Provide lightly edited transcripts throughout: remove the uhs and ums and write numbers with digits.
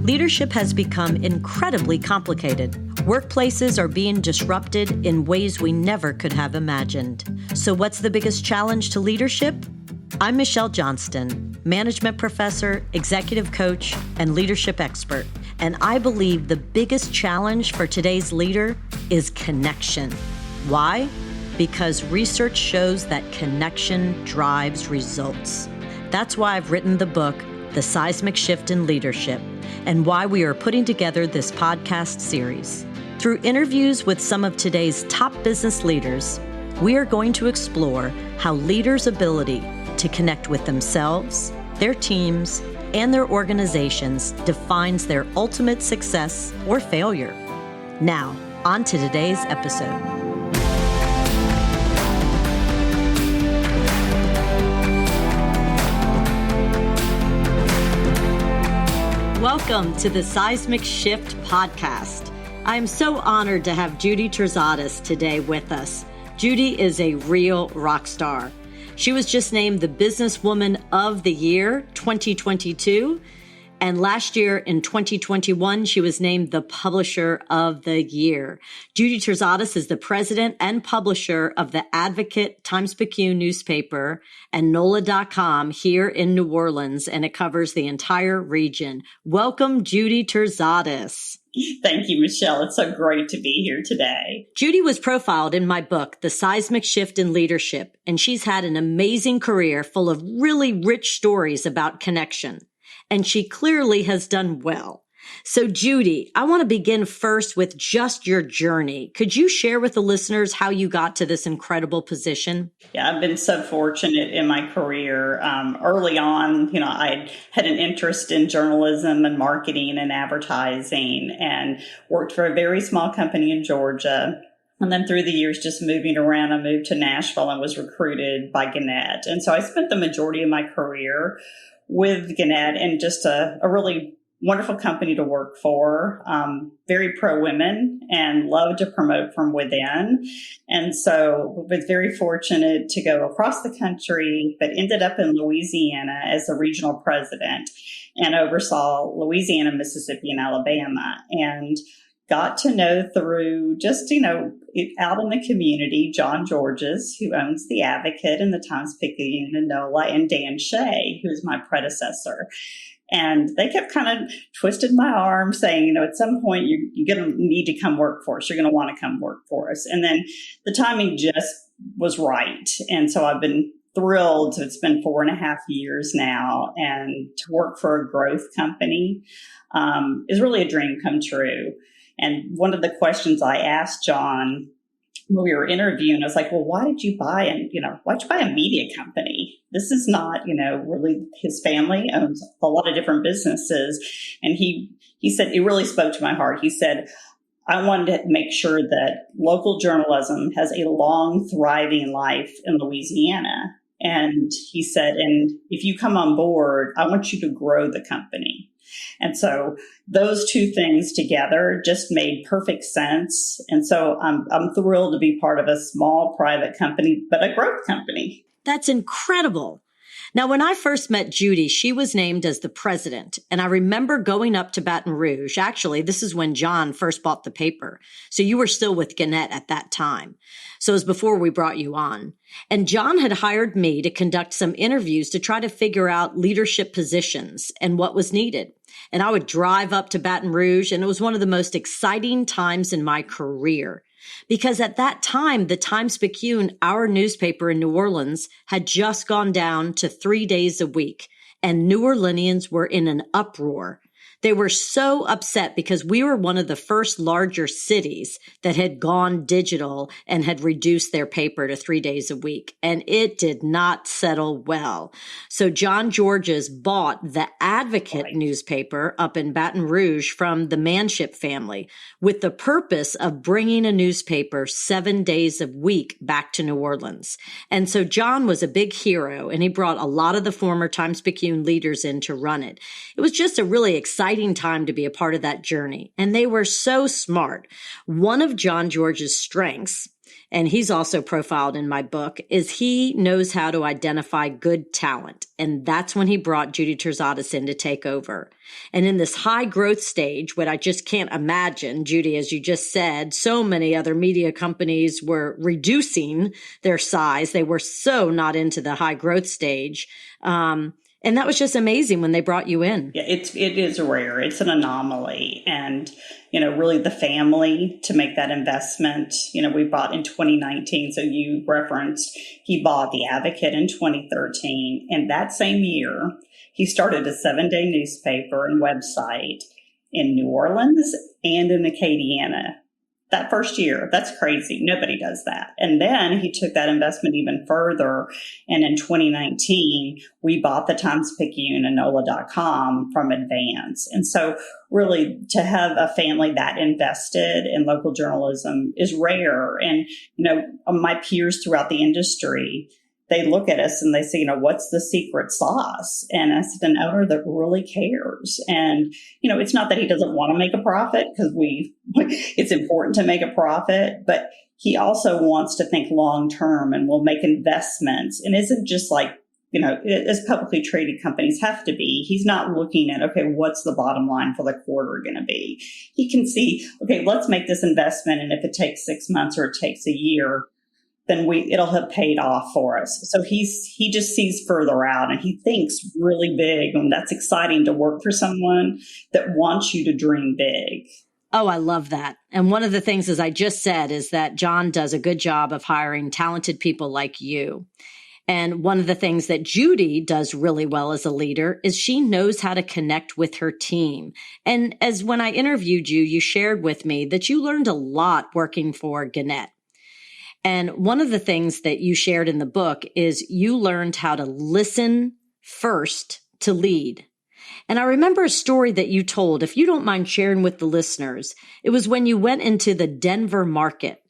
leadership has become incredibly complicated. Workplaces are being disrupted in ways we never could have imagined. So what's the biggest challenge to leadership? I'm Michelle Johnston, management professor, executive coach, and leadership expert. And I believe the biggest challenge for today's leader is connection. Why? Because research shows that connection drives results. That's why I've written the book, The Seismic Shift in Leadership, and why we are putting together this podcast series. Through interviews with some of today's top business leaders, we are going to explore how leaders' ability to connect with themselves, their teams, and their organizations defines their ultimate success or failure. Now, on to today's episode. Welcome to the Seismic Shift podcast. I am so honored to have Judi Terzotis today with us. Judi is a real rock star. She was just named the Businesswoman of the Year 2022. And last year in 2021, she was named the Publisher of the Year. Judi Terzotis is the president and publisher of the Advocate Times-Picayune newspaper and NOLA.com here in New Orleans, and it covers the entire region. Welcome, Judi Terzotis. Thank you, Michelle. It's so great to be here today. Judi was profiled in my book, The Seismic Shift in Leadership, and she's had an amazing career full of really rich stories about connection. And she clearly has done well. So Judi, I want to begin first with just your journey. Could you share with the listeners how you got to this incredible position? Yeah, I've been so fortunate in my career. Early on, I had an interest in journalism and marketing and advertising and worked for a very small company in Georgia. And then through the years, just moving around, I moved to Nashville and was recruited by Gannett. And so I spent the majority of my career with Gannett, and just a really wonderful company to work for, very pro-women and love to promote from within. And so was very fortunate to go across the country, but ended up in Louisiana as the regional president and oversaw Louisiana, Mississippi, and Alabama. And got to know through just, out in the community, John Georges, who owns The Advocate and the Times-Picayune and NOLA, and Dan Shea, who's my predecessor. And they kept kind of twisted my arm saying, at some point you're going to need to come work for us. You're going to want to come work for us. And then the timing just was right. And so I've been thrilled. It's been 4.5 years now. And to work for a growth company is really a dream come true. And one of the questions I asked John when we were interviewing, I was like, well, why did you buy a media company? This is not, really, his family owns a lot of different businesses. And he said, it really spoke to my heart. He said, I wanted to make sure that local journalism has a long, thriving life in Louisiana. And he said, and if you come on board, I want you to grow the company. And so those two things together just made perfect sense. And so I'm thrilled to be part of a small private company, but a growth company. That's incredible. Now, when I first met Judi, she was named as the president. And I remember going up to Baton Rouge. Actually, this is when John first bought the paper. So you were still with Gannett at that time. So it was before we brought you on. And John had hired me to conduct some interviews to try to figure out leadership positions and what was needed. And I would drive up to Baton Rouge, and it was one of the most exciting times in my career. Because at that time, the Times-Picayune, our newspaper in New Orleans, had just gone down to 3 days a week, and New Orleanians were in an uproar. They were so upset because we were one of the first larger cities that had gone digital and had reduced their paper to 3 days a week. And it did not settle well. So John Georges bought the Advocate newspaper up in Baton Rouge from the Manship family with the purpose of bringing a newspaper 7 days a week back to New Orleans. And so John was a big hero, and he brought a lot of the former Times-Picayune leaders in to run it. It was just a really exciting exciting time to be a part of that journey. And they were so smart. One of John George's strengths, and he's also profiled in my book, is he knows how to identify good talent. And that's when he brought Judi Terzotis in to take over. And in this high growth stage, what I just can't imagine, Judi, as you just said, so many other media companies were reducing their size. They were so not into the high growth stage. And that was just amazing when they brought you in. Yeah, it is rare. It's an anomaly. And, really the family to make that investment, we bought in 2019. So you referenced, he bought The Advocate in 2013. And that same year, he started a 7-day newspaper and website in New Orleans and in Acadiana. That first year, that's crazy. Nobody does that. And then he took that investment even further. And in 2019, we bought the Times-Picayune and NOLA.com from Advance. And so really to have a family that invested in local journalism is rare. And, my peers throughout the industry, they look at us and they say, what's the secret sauce? And I said, an owner that really cares. And, it's not that he doesn't want to make a profit, because it's important to make a profit, but he also wants to think long term and will make investments, and isn't just like, as publicly traded companies have to be. He's not looking at, okay, what's the bottom line for the quarter going to be? He can see, okay, let's make this investment. And if it takes 6 months or it takes a year, then it'll have paid off for us. So he just sees further out, and he thinks really big. And that's exciting to work for someone that wants you to dream big. Oh, I love that. And one of the things, as I just said, is that John does a good job of hiring talented people like you. And one of the things that Judi does really well as a leader is she knows how to connect with her team. And as when I interviewed you, you shared with me that you learned a lot working for Gannett. And one of the things that you shared in the book is you learned how to listen first to lead. And I remember a story that you told, if you don't mind sharing with the listeners. It was when you went into the Denver market,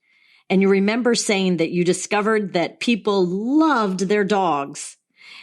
and you remember saying that you discovered that people loved their dogs.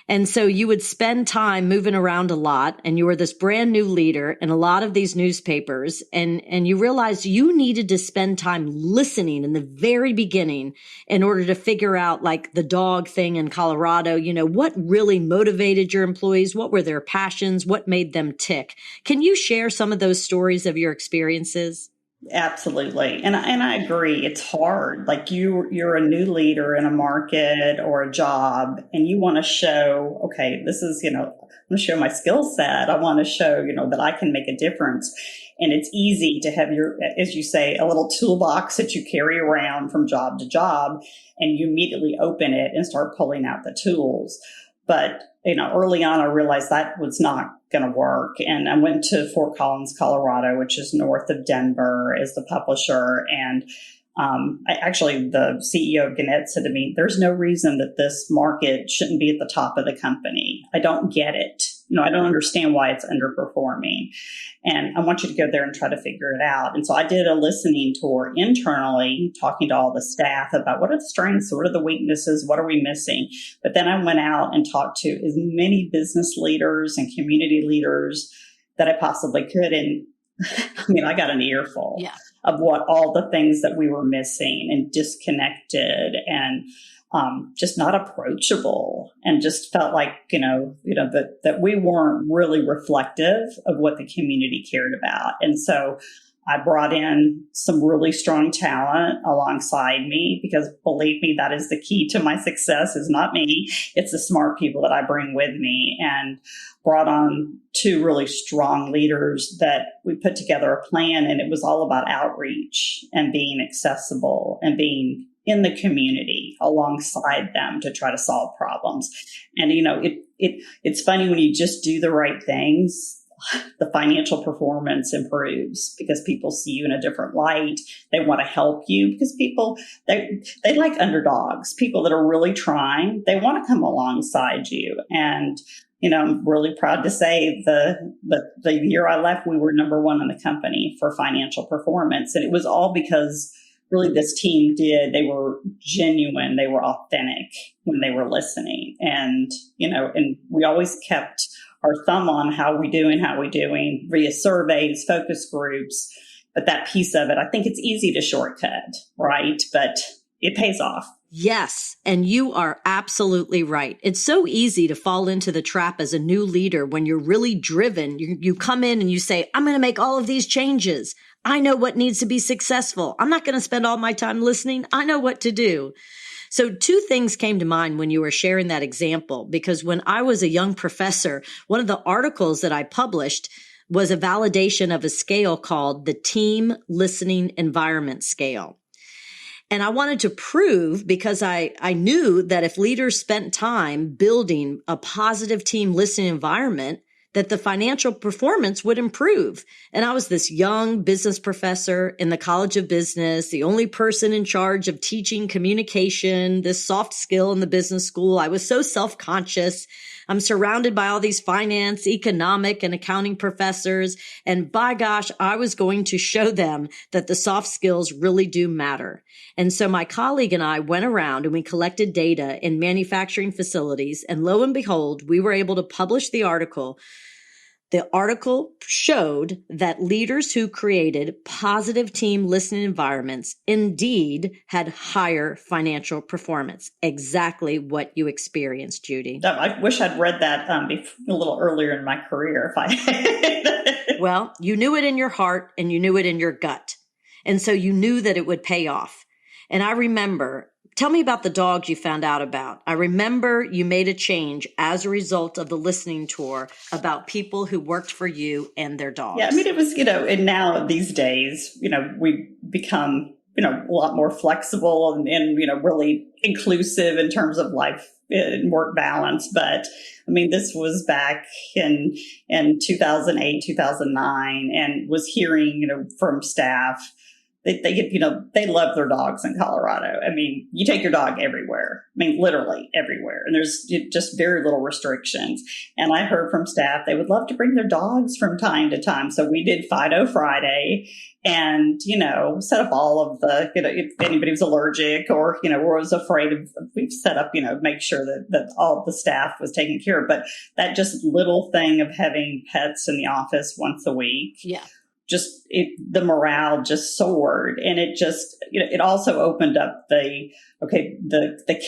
And so you would spend time moving around a lot, and you were this brand new leader in a lot of these newspapers, and you realized you needed to spend time listening in the very beginning in order to figure out, like the dog thing in Colorado, what really motivated your employees, what were their passions, what made them tick. Can you share some of those stories of your experiences? Absolutely. And I agree. It's hard. Like you're a new leader in a market or a job, and you want to show, okay, this is, I want to show my skill set. I want to show, that I can make a difference. And it's easy to have as you say, a little toolbox that you carry around from job to job, and you immediately open it and start pulling out the tools. But, early on, I realized that was not going to work. And I went to Fort Collins, Colorado, which is north of Denver, as the publisher. And the CEO of Gannett said to me, there's no reason that this market shouldn't be at the top of the company. I don't get it. I don't understand why it's underperforming. And I want you to go there and try to figure it out. And so I did a listening tour internally, talking to all the staff about what are the strengths, what are the weaknesses, what are we missing? But then I went out and talked to as many business leaders and community leaders that I possibly could. And I got an earful of what all the things that we were missing and disconnected and just not approachable, and just felt like, that we weren't really reflective of what the community cared about. And so I brought in some really strong talent alongside me, because believe me, that is the key to my success, is not me. It's the smart people that I bring with me, and brought on 2 really strong leaders that we put together a plan. And it was all about outreach and being accessible and being in the community alongside them to try to solve problems. And, it's funny when you just do the right things, the financial performance improves, because people see you in a different light. They want to help you, because people, they like underdogs, people that are really trying. They want to come alongside you. And, I'm really proud to say the year I left, we were number 1 in the company for financial performance. And it was all because really this team they were genuine, they were authentic when they were listening. And, and we always kept our thumb on how we doing via surveys, focus groups. But that piece of it, I think it's easy to shortcut, right? But it pays off. Yes. And you are absolutely right. It's so easy to fall into the trap as a new leader when you're really driven. You come in and you say, I'm going to make all of these changes. I know what needs to be successful. I'm not going to spend all my time listening. I know what to do. So two things came to mind when you were sharing that example, because when I was a young professor, one of the articles that I published was a validation of a scale called the Team Listening Environment Scale. And I wanted to prove, because I knew that if leaders spent time building a positive team listening environment, that the financial performance would improve. And I was this young business professor in the College of Business, the only person in charge of teaching communication, this soft skill in the business school. I was so self-conscious. I'm surrounded by all these finance, economic, and accounting professors. And by gosh, I was going to show them that the soft skills really do matter. And so my colleague and I went around and we collected data in manufacturing facilities. And lo and behold, we were able to publish the article. The article showed that leaders who created positive team listening environments indeed had higher financial performance. Exactly what you experienced, Judi. I wish I'd read that a little earlier in my career. If I Well, you knew it in your heart and you knew it in your gut. And so you knew that it would pay off. And I remember, tell me about the dogs you found out about. I remember you made a change as a result of the listening tour about people who worked for you and their dogs. Yeah, I mean, it was, and now these days, we've become, a lot more flexible and really inclusive in terms of life and work balance. But I mean, this was back in 2008, 2009, and was hearing, from staff. They love their dogs in Colorado. I mean, you take your dog everywhere. I mean, literally everywhere. And there's just very little restrictions. And I heard from staff, they would love to bring their dogs from time to time. So we did Fido Friday and, set up all of the, if anybody was allergic or, or was afraid of, we've set up, make sure that all of the staff was taken care of. But that just little thing of having pets in the office once a week. Yeah. The morale just soared, and it just, it also opened up the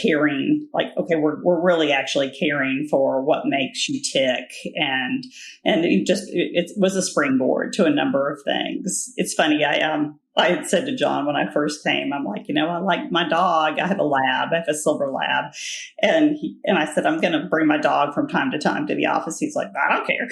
caring, like, okay, we're really actually caring for what makes you tick. And it was a springboard to a number of things. It's funny. I had said to John when I first came, I'm like, I like my dog. I have a lab. I have a silver lab. And I said, I'm going to bring my dog from time to time to the office. He's like, I don't care.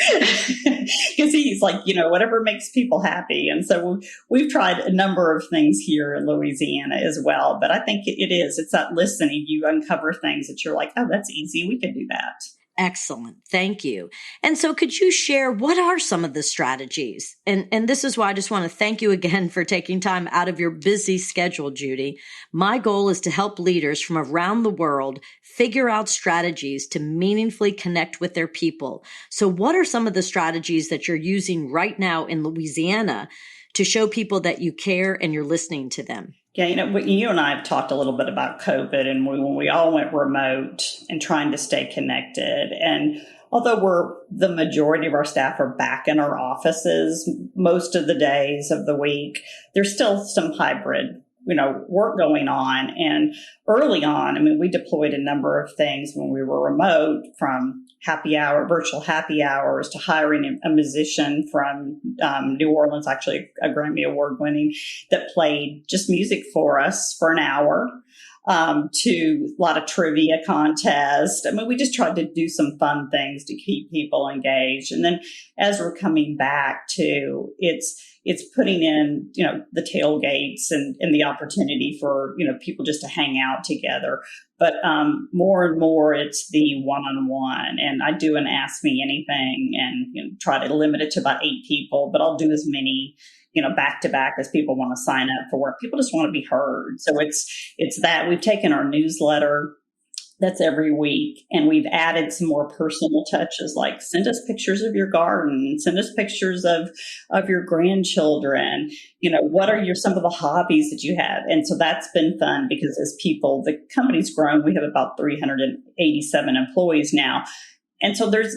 Because he's like, whatever makes people happy. And so we've tried a number of things here in Louisiana as well. But I think it's that listening. You uncover things that you're like, oh, that's easy. We can do that. Excellent. Thank you. And so could you share what are some of the strategies? And this is why I just want to thank you again for taking time out of your busy schedule, Judi. My goal is to help leaders from around the world figure out strategies to meaningfully connect with their people. So what are some of the strategies that you're using right now in Louisiana to show people that you care and you're listening to them? Yeah, you and I have talked a little bit about COVID and when we all went remote and trying to stay connected. And although the majority of our staff are back in our offices most of the days of the week, there's still some hybrid, work going on. And early on, I mean, we deployed a number of things when we were remote, from virtual happy hours, to hiring a musician from New Orleans, actually a Grammy Award winning, that played just music for us for an hour, to a lot of trivia contests. I mean, we just tried to do some fun things to keep people engaged. And then as we're coming back to, it's putting in, the tailgates and the opportunity for, people just to hang out together. But more and more, it's the one-on-one. And I do an Ask Me Anything and try to limit it to about 8 people, but I'll do as many, back to back as people want to sign up for work. People just want to be heard. So it's that we've taken our newsletter that's every week, and we've added some more personal touches, like send us pictures of your garden, send us pictures of your grandchildren. What are some of the hobbies that you have? And so that's been fun, because as the company's grown, we have about 387 employees now. And so there's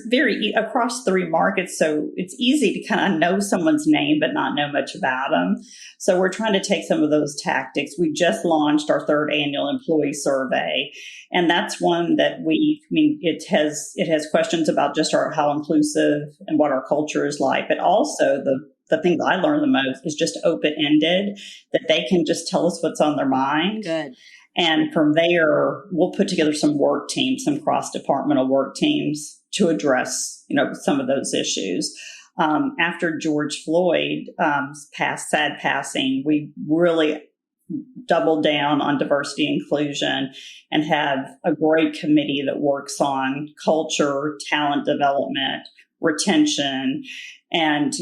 across 3 markets. So it's easy to kind of know someone's name, but not know much about them. So we're trying to take some of those tactics. We just launched our 3rd annual employee survey. And that's one that it has questions about just how inclusive and what our culture is like, but also the thing that I learned the most is just open-ended, that they can just tell us what's on their mind. Good. And from there, we'll put together some work teams, some cross-departmental work teams to address, some of those issues. After George Floyd sad passing, we really doubled down on diversity and inclusion and have a great committee that works on culture, talent development, retention. And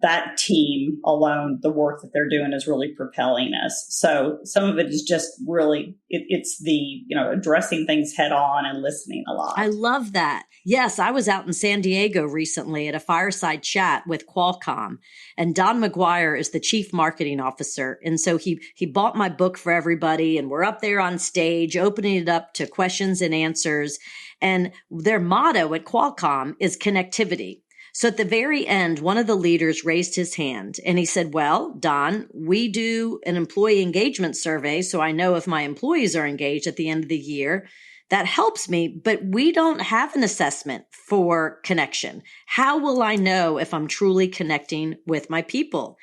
that team alone, the work that they're doing is really propelling us. So some of it is just really, it's the, addressing things head on and listening a lot. I love that. Yes, I was out in San Diego recently at a fireside chat with Qualcomm, and Don McGuire is the chief marketing officer. And so he bought my book for everybody, and we're up there on stage opening it up to questions and answers. And their motto at Qualcomm is connectivity. So at the very end, one of the leaders raised his hand and he said, well, Don, we do an employee engagement survey, so I know if my employees are engaged at the end of the year. That helps me, but we don't have an assessment for connection. How will I know if I'm truly connecting with my people?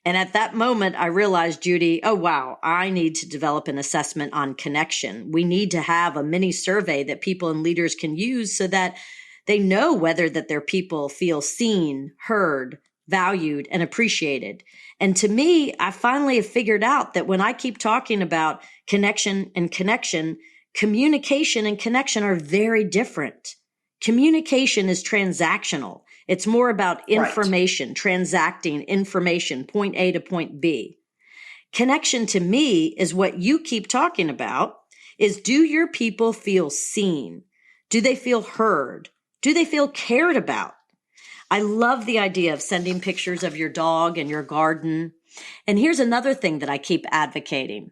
And at that moment, I realized, Judi, oh, wow, I need to develop an assessment on connection. We need to have a mini survey that people and leaders can use so that they know whether that their people feel seen, heard, valued, and appreciated. And to me, I finally have figured out that when I keep talking about connection and connection, communication and connection are very different. Communication is transactional. It's more about information, transacting information, point A to point B. Connection to me is what you keep talking about, is do your people feel seen? Do they feel heard? Do they feel cared about? I love the idea of sending pictures of your dog and your garden. And here's another thing that I keep advocating.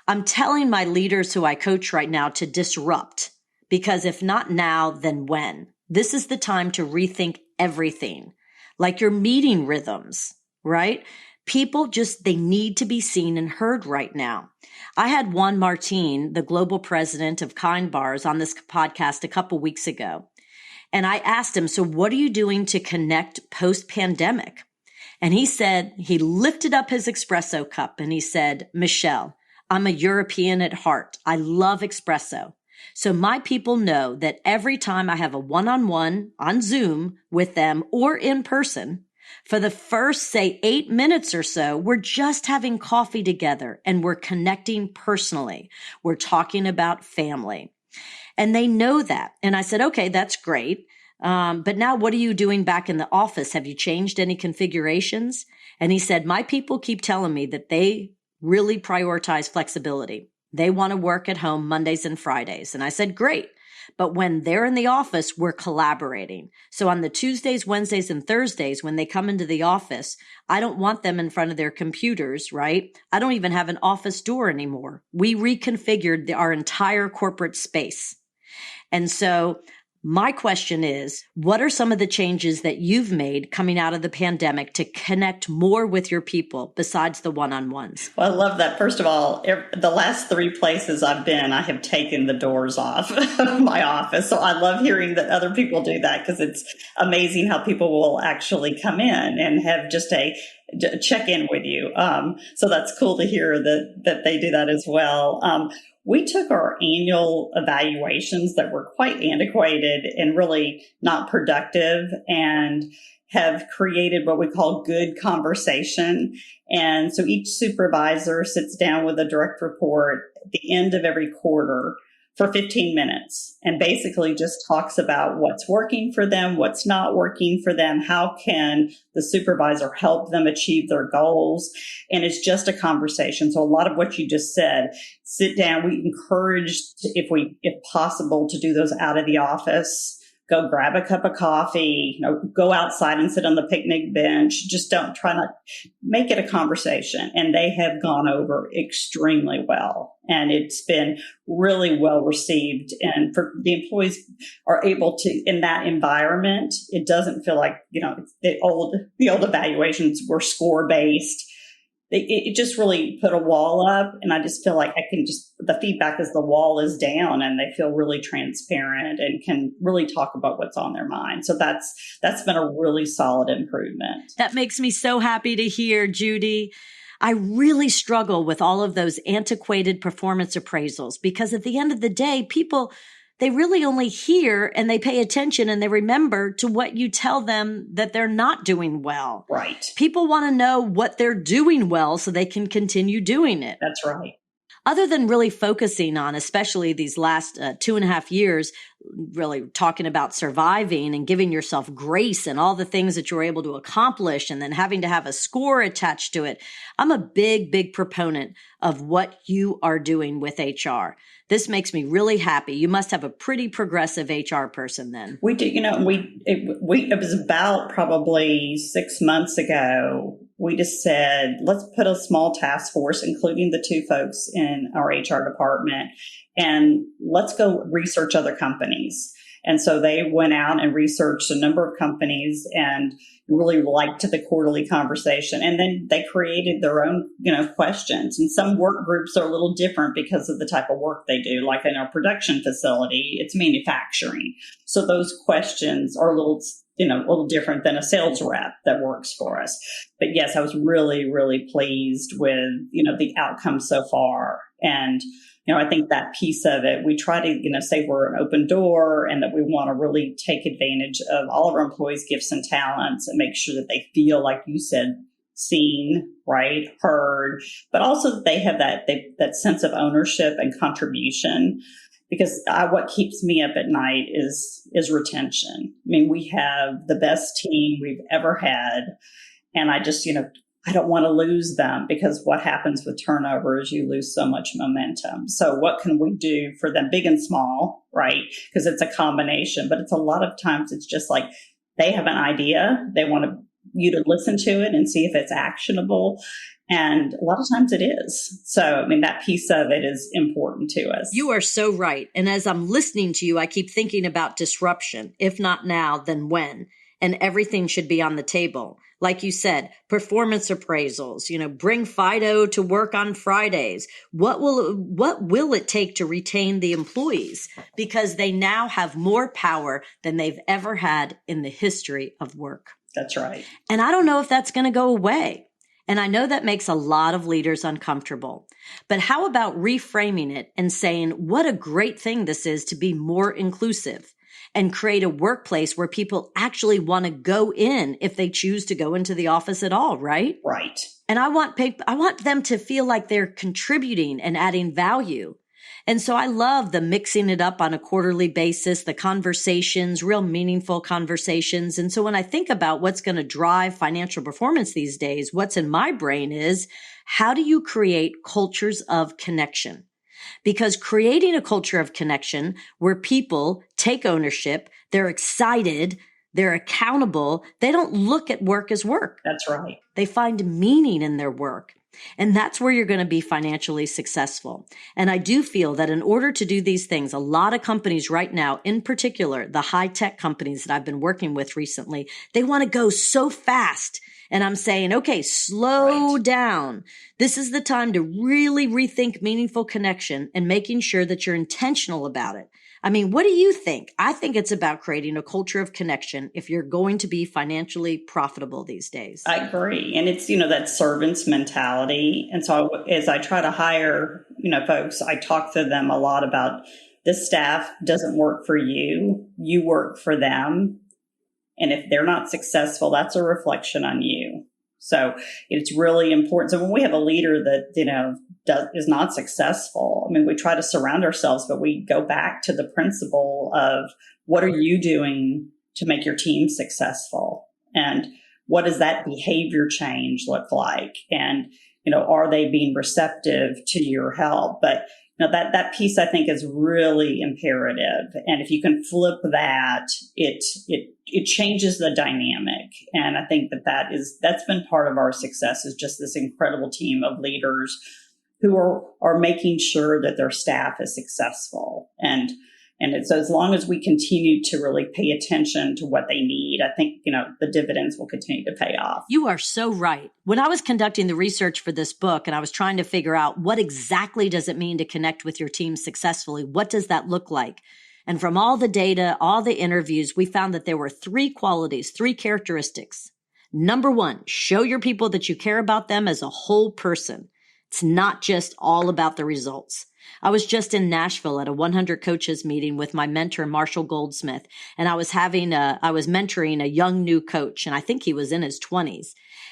I'm telling my leaders who I coach right now to disrupt, because if not now, then when? This is the time to rethink everything, like your meeting rhythms, right? People they need to be seen and heard right now. I had Juan Martin, the global president of Kind Bars, on this podcast a couple weeks ago. And I asked him, so what are you doing to connect post-pandemic? And he said, he lifted up his espresso cup and he said, Michelle, I'm a European at heart. I love espresso. So my people know that every time I have a one-on-one on Zoom with them or in person, for the first, say, 8 minutes or so, we're just having coffee together and we're connecting personally. We're talking about family. And they know that. And I said, okay, that's great. But now what are you doing back in the office? Have you changed any configurations? And he said, my people keep telling me that they really prioritize flexibility. They want to work at home Mondays and Fridays. And I said, great. But when they're in the office, we're collaborating. So on the Tuesdays, Wednesdays, and Thursdays, when they come into the office, I don't want them in front of their computers, right? I don't even have an office door anymore. We reconfigured our entire corporate space. And so my question is, what are some of the changes that you've made coming out of the pandemic to connect more with your people besides the one-on-ones? Well, I love that. First of all, the last 3 places I've been, I have taken the doors off of my office. So I love hearing that other people do that, because it's amazing how people will actually come in and have just a check in with you. So that's cool to hear that they do that as well. We took our annual evaluations that were quite antiquated and really not productive and have created what we call good conversation. And so each supervisor sits down with a direct report at the end of every quarter for 15 minutes and basically just talks about what's working for them, what's not working for them, how can the supervisor help them achieve their goals. And it's just a conversation. So a lot of what you just said, sit down. We encourage, if possible, to do those out of the office go grab a cup of coffee, go outside and sit on the picnic bench. Just don't try not make it a conversation. And they have gone over extremely well. And it's been really well received. And for the employees are able to, in that environment, it doesn't feel like, the old evaluations were score based. It just really put a wall up, and I just feel like the feedback is the wall is down and they feel really transparent and can really talk about what's on their mind. So that's been a really solid improvement. That makes me so happy to hear, Judi. I really struggle with all of those antiquated performance appraisals because at the end of the day, people, they really only hear and they pay attention and they remember to what you tell them that they're not doing well. Right. People want to know what they're doing well so they can continue doing it. That's right. Other than really focusing on, especially these last 2.5 years, really talking about surviving and giving yourself grace and all the things that you're able to accomplish and then having to have a score attached to it, I'm a big, big proponent of what you are doing with HR. This makes me really happy. You must have a pretty progressive HR person then. We do, it was about probably 6 months ago. We just said, let's put a small task force, including the 2 folks in our HR department, and let's go research other companies. And so they went out and researched a number of companies and really liked the quarterly conversation. And then they created their own, questions. And some work groups are a little different because of the type of work they do. Like in our production facility, it's manufacturing. So those questions are a little different than a sales rep that works for us. But yes, I was really, really pleased with, the outcome so far. And I think that piece of it, we try to, say we're an open door and that we want to really take advantage of all of our employees' gifts and talents and make sure that they feel, like you said, seen, right, heard, but also that they have that sense of ownership and contribution. Because what keeps me up at night is retention. I mean, we have the best team we've ever had. And I just, I don't want to lose them, because what happens with turnover is you lose so much momentum. So what can we do for them, big and small, right? Because it's a combination, but it's a lot of times it's just like they have an idea. They want you to listen to it and see if it's actionable. And a lot of times it is. So, that piece of it is important to us. You are so right. And as I'm listening to you, I keep thinking about disruption. If not now, then when? And everything should be on the table. Like you said, performance appraisals, bring Fido to work on Fridays. What will it take to retain the employees? Because they now have more power than they've ever had in the history of work. That's right. And I don't know if that's going to go away. And I know that makes a lot of leaders uncomfortable. But how about reframing it and saying, what a great thing this is to be more inclusive and create a workplace where people actually want to go in if they choose to go into the office at all, right? Right. And I want them to feel like they're contributing and adding value. And so I love the mixing it up on a quarterly basis, the conversations, real meaningful conversations. And so when I think about what's going to drive financial performance these days, what's in my brain is, how do you create cultures of connection? Because creating a culture of connection where people take ownership, they're excited, they're accountable, they don't look at work as work. That's right. They find meaning in their work. And that's where you're going to be financially successful. And I do feel that in order to do these things, a lot of companies right now, in particular, the high-tech companies that I've been working with recently, they want to go so fast. And I'm saying, okay, slow down. This is the time to really rethink meaningful connection and making sure that you're intentional about it. I mean, what do you think? I think it's about creating a culture of connection if you're going to be financially profitable these days. I agree. And it's, that servant's mentality. And so as I try to hire, folks, I talk to them a lot about this staff doesn't work for you. You work for them. And if they're not successful, that's a reflection on you. So it's really important. So when we have a leader that, is not successful, we try to surround ourselves, but we go back to the principle of what are you doing to make your team successful? And what does that behavior change look like? And, are they being receptive to your help? But Now that piece I think is really imperative. And if you can flip that, it changes the dynamic. And I think that's been part of our success, is just this incredible team of leaders who are making sure that their staff is successful. And it's, as long as we continue to really pay attention to what they need, I think, the dividends will continue to pay off. You are so right. When I was conducting the research for this book and I was trying to figure out what exactly does it mean to connect with your team successfully, what does that look like? And from all the data, all the interviews, we found that there were 3 qualities, 3 characteristics. Number 1, show your people that you care about them as a whole person. It's not just all about the results. I was just in Nashville at a 100 coaches meeting with my mentor, Marshall Goldsmith, and I was mentoring a young new coach, and I think he was in his 20s.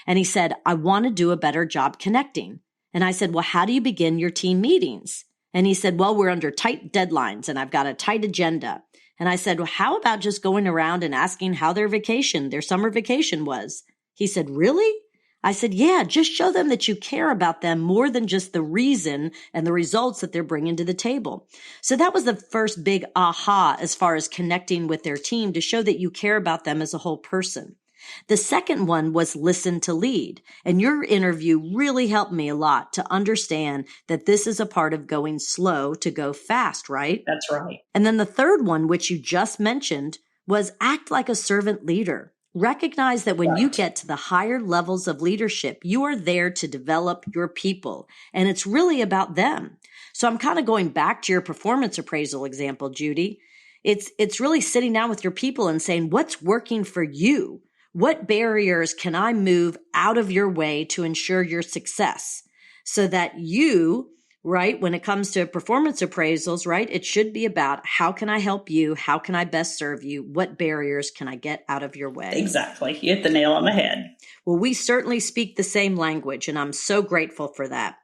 And he said, I want to do a better job connecting. And I said, well, how do you begin your team meetings? And he said, well, we're under tight deadlines and I've got a tight agenda. And I said, well, how about just going around and asking how their summer vacation was? He said, really? I said, yeah, just show them that you care about them more than just the reason and the results that they're bringing to the table. So that was the first big aha as far as connecting with their team, to show that you care about them as a whole person. The second one was listen to lead. And your interview really helped me a lot to understand that this is a part of going slow to go fast, right? That's right. And then the third one, which you just mentioned, was act like a servant leader. Recognize that when you get to the higher levels of leadership, you are there to develop your people, and it's really about them. So I'm kind of going back to your performance appraisal example, Judi. It's really sitting down with your people and saying, what's working for you? What barriers can I move out of your way to ensure your success? So that you, right, when it comes to performance appraisals, right, it should be about how can I help you? How can I best serve you? What barriers can I get out of your way? Exactly. You hit the nail on the head. Well, we certainly speak the same language, and I'm so grateful for that.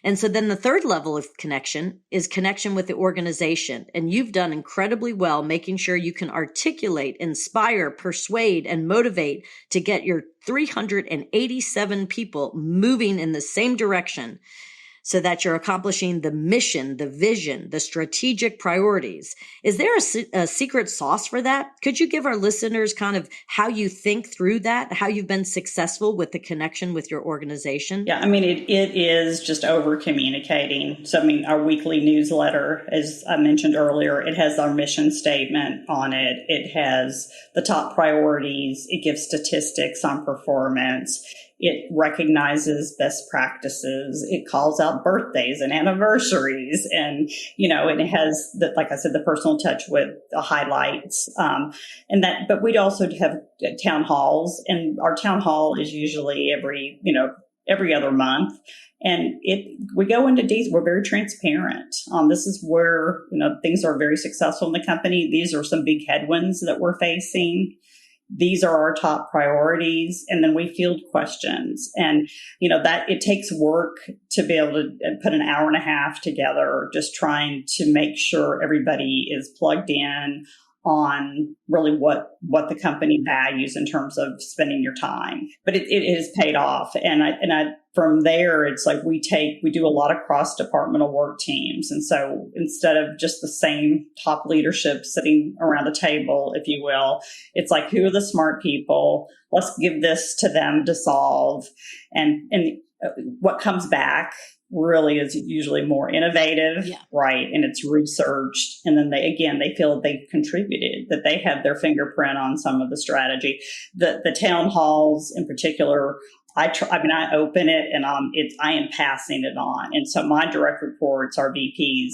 And so then the third level of connection is connection with the organization. And you've done incredibly well making sure you can articulate, inspire, persuade, and motivate to get your 387 people moving in the same direction, so that you're accomplishing the mission, the vision, the strategic priorities. Is there a secret sauce for that? Could you give our listeners kind of how you think through that, how you've been successful with the connection with your organization? Yeah, it is just over communicating. So, our weekly newsletter, as I mentioned earlier, it has our mission statement on it. It has the top priorities. It gives statistics on performance. It recognizes best practices. It calls out birthdays and anniversaries, and and it has like I said, the personal touch with the highlights. But we'd also have town halls, and our town hall is usually every other month, and we go into detail. We're very transparent. This is where things are very successful in the company. These are some big headwinds that we're facing. These are our top priorities. And then we field questions, and, that it takes work to be able to put an hour and a half together, just trying to make sure everybody is plugged in on really what the company values in terms of spending your time. But it has paid off. And from there, it's like we do a lot of cross-departmental work teams. And so instead of just the same top leadership sitting around a table, if you will, it's like, who are the smart people? Let's give this to them to solve. And what comes back really is usually more innovative, right? And it's researched. And then they feel they've contributed, that they have their fingerprint on some of the strategy. The town halls in particular, I open it and I am passing it on. And so my direct reports, our VPs,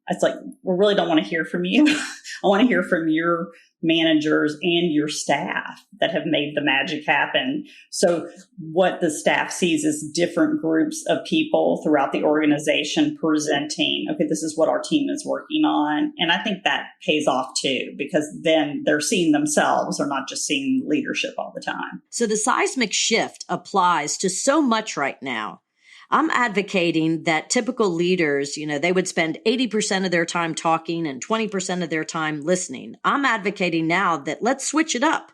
it's like, we really don't want to hear from you. I want to hear from your managers and your staff that have made the magic happen. So what the staff sees is different groups of people throughout the organization presenting, okay, this is what our team is working on. And I think that pays off too, because then they're seeing themselves. They're not just seeing leadership all the time. So the seismic shift applies to so much right now. I'm advocating that typical leaders, they would spend 80% of their time talking and 20% of their time listening. I'm advocating now that let's switch it up,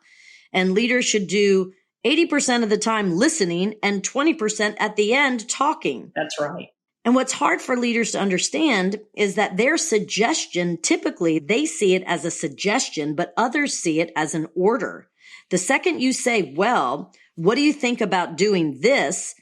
and leaders should do 80% of the time listening and 20% at the end talking. That's right. And what's hard for leaders to understand is that their suggestion, typically they see it as a suggestion, but others see it as an order. The second you say, well, what do you think about doing this?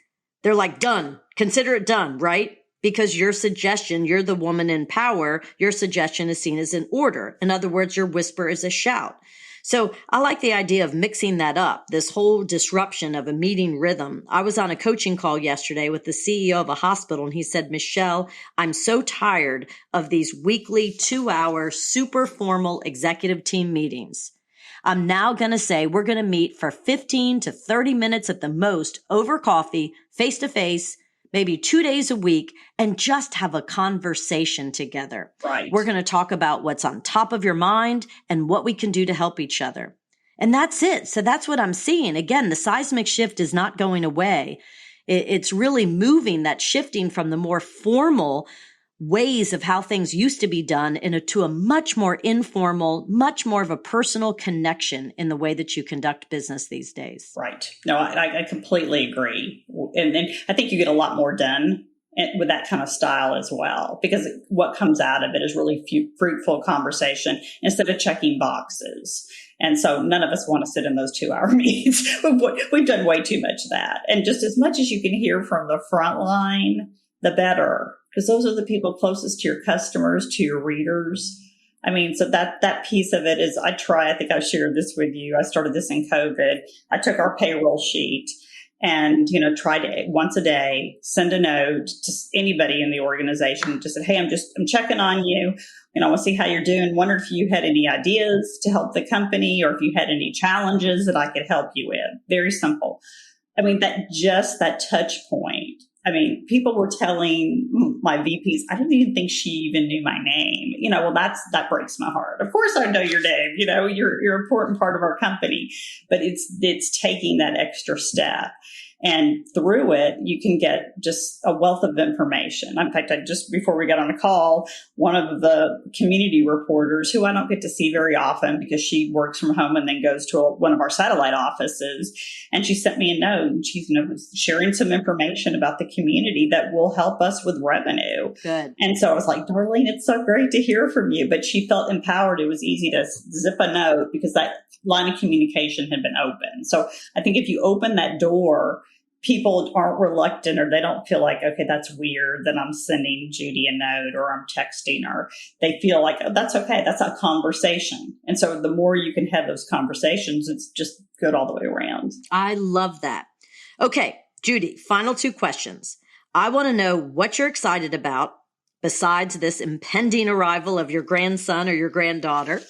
They're like, done. Consider it done, right? Because your suggestion, you're the woman in power, your suggestion is seen as an order. In other words, your whisper is a shout. So I like the idea of mixing that up, this whole disruption of a meeting rhythm. I was on a coaching call yesterday with the CEO of a hospital, and he said, Michelle, I'm so tired of these weekly 2-hour super formal executive team meetings. I'm now going to say we're going to meet for 15 to 30 minutes at the most over coffee, face to face, maybe 2 days a week, and just have a conversation together. Right. We're going to talk about what's on top of your mind and what we can do to help each other. And that's it. So that's what I'm seeing. Again, the seismic shift is not going away. It's really moving, that shifting from the more formal ways of how things used to be done to a much more informal, much more of a personal connection in the way that you conduct business these days. Right. No, I completely agree. And I think you get a lot more done with that kind of style as well, because what comes out of it is really fruitful conversation instead of checking boxes. And so none of us want to sit in those 2-hour meetings. We've done way too much of that. And just as much as you can hear from the front line, the better, because those are the people closest to your customers, to your readers. I mean, so that piece of it is, I think I shared this with you. I started this in COVID. I took our payroll sheet and, tried to once a day send a note to anybody in the organization. Just said, hey, I'm checking on you. I want to see how you're doing. Wondered if you had any ideas to help the company, or if you had any challenges that I could help you with. Very simple. I mean, that touch point. I mean, people were telling my VPs, I didn't even think she even knew my name. Well, that breaks my heart. Of course I know your name. You're an important part of our company, but it's taking that extra step. And through it, you can get just a wealth of information. In fact, just before we got on a call, one of the community reporters, who I don't get to see very often because she works from home and then goes to one of our satellite offices, and she sent me a note, and she's sharing some information about the community that will help us with revenue. Good. And so I was like, Darlene, it's so great to hear from you. But she felt empowered. It was easy to zip a note because that line of communication had been open. So I think if you open that door, people aren't reluctant, or they don't feel like, okay, that's weird that I'm sending Judi a note or I'm texting her. They feel like, oh, that's okay. That's a conversation. And so the more you can have those conversations, it's just good all the way around. I love that. Okay, Judi, final 2 questions. I want to know what you're excited about besides this impending arrival of your grandson or your granddaughter.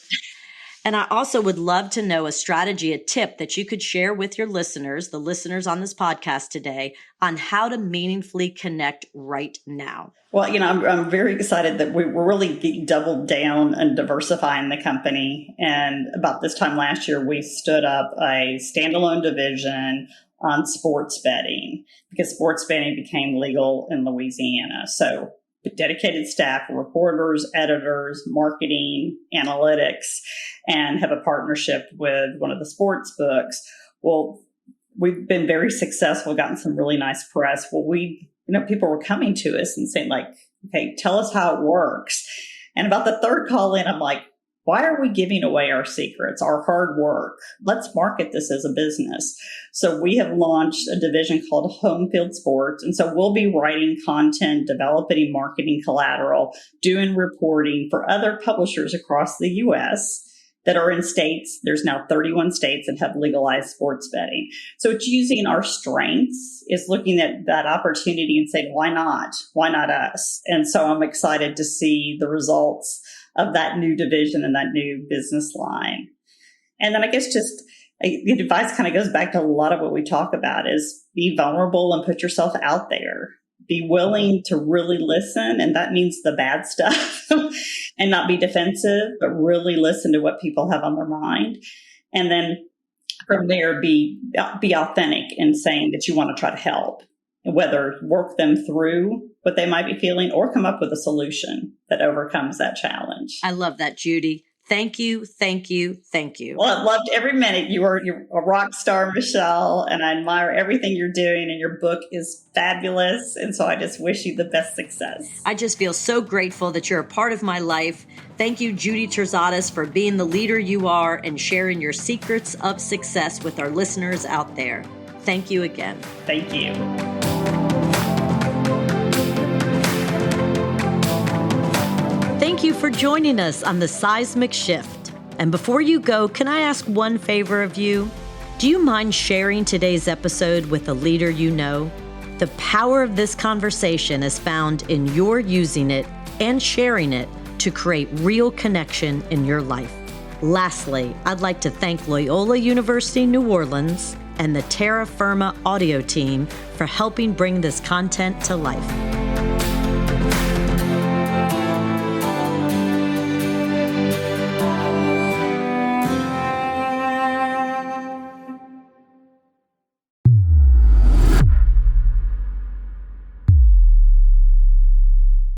And I also would love to know a strategy, a tip that you could share with your listeners, the listeners on this podcast today, on how to meaningfully connect right now. Well, I'm very excited that we're really doubled down and diversifying the company. And about this time last year, we stood up a standalone division on sports betting, because sports betting became legal in Louisiana. So dedicated staff, reporters, editors, marketing, analytics, and have a partnership with one of the sports books. Well, we've been very successful, gotten some really nice press. Well, people were coming to us and saying like, okay, tell us how it works. And about the 3rd call in, I'm like, why are we giving away our secrets, our hard work? Let's market this as a business. So we have launched a division called Home Field Sports. And so we'll be writing content, developing marketing collateral, doing reporting for other publishers across the U.S. that are in states. There's now 31 states that have legalized sports betting. So it's using our strengths, is looking at that opportunity and saying, why not? Why not us? And so I'm excited to see the results of that new division and that new business line. And then I guess just the advice kind of goes back to a lot of what we talk about, is be vulnerable and put yourself out there. Be willing to really listen. And that means the bad stuff and not be defensive, but really listen to what people have on their mind. And then from there, be authentic in saying that you want to try to help, whether work them through what they might be feeling or come up with a solution that overcomes that challenge. I love that, Judi. Thank you, thank you, thank you. Well, I loved every minute. You're a rock star, Michelle, and I admire everything you're doing, and your book is fabulous. And so I just wish you the best success. I just feel so grateful that you're a part of my life. Thank you, Judi Terzotis, for being the leader you are and sharing your secrets of success with our listeners out there. Thank you again. Thank you. Thank you for joining us on the Seismic Shift. And before you go, can I ask one favor of you? Do you mind sharing today's episode with a leader you know? The power of this conversation is found in your using it and sharing it to create real connection in your life. Lastly, I'd like to thank Loyola University New Orleans and the Terra Firma audio team for helping bring this content to life.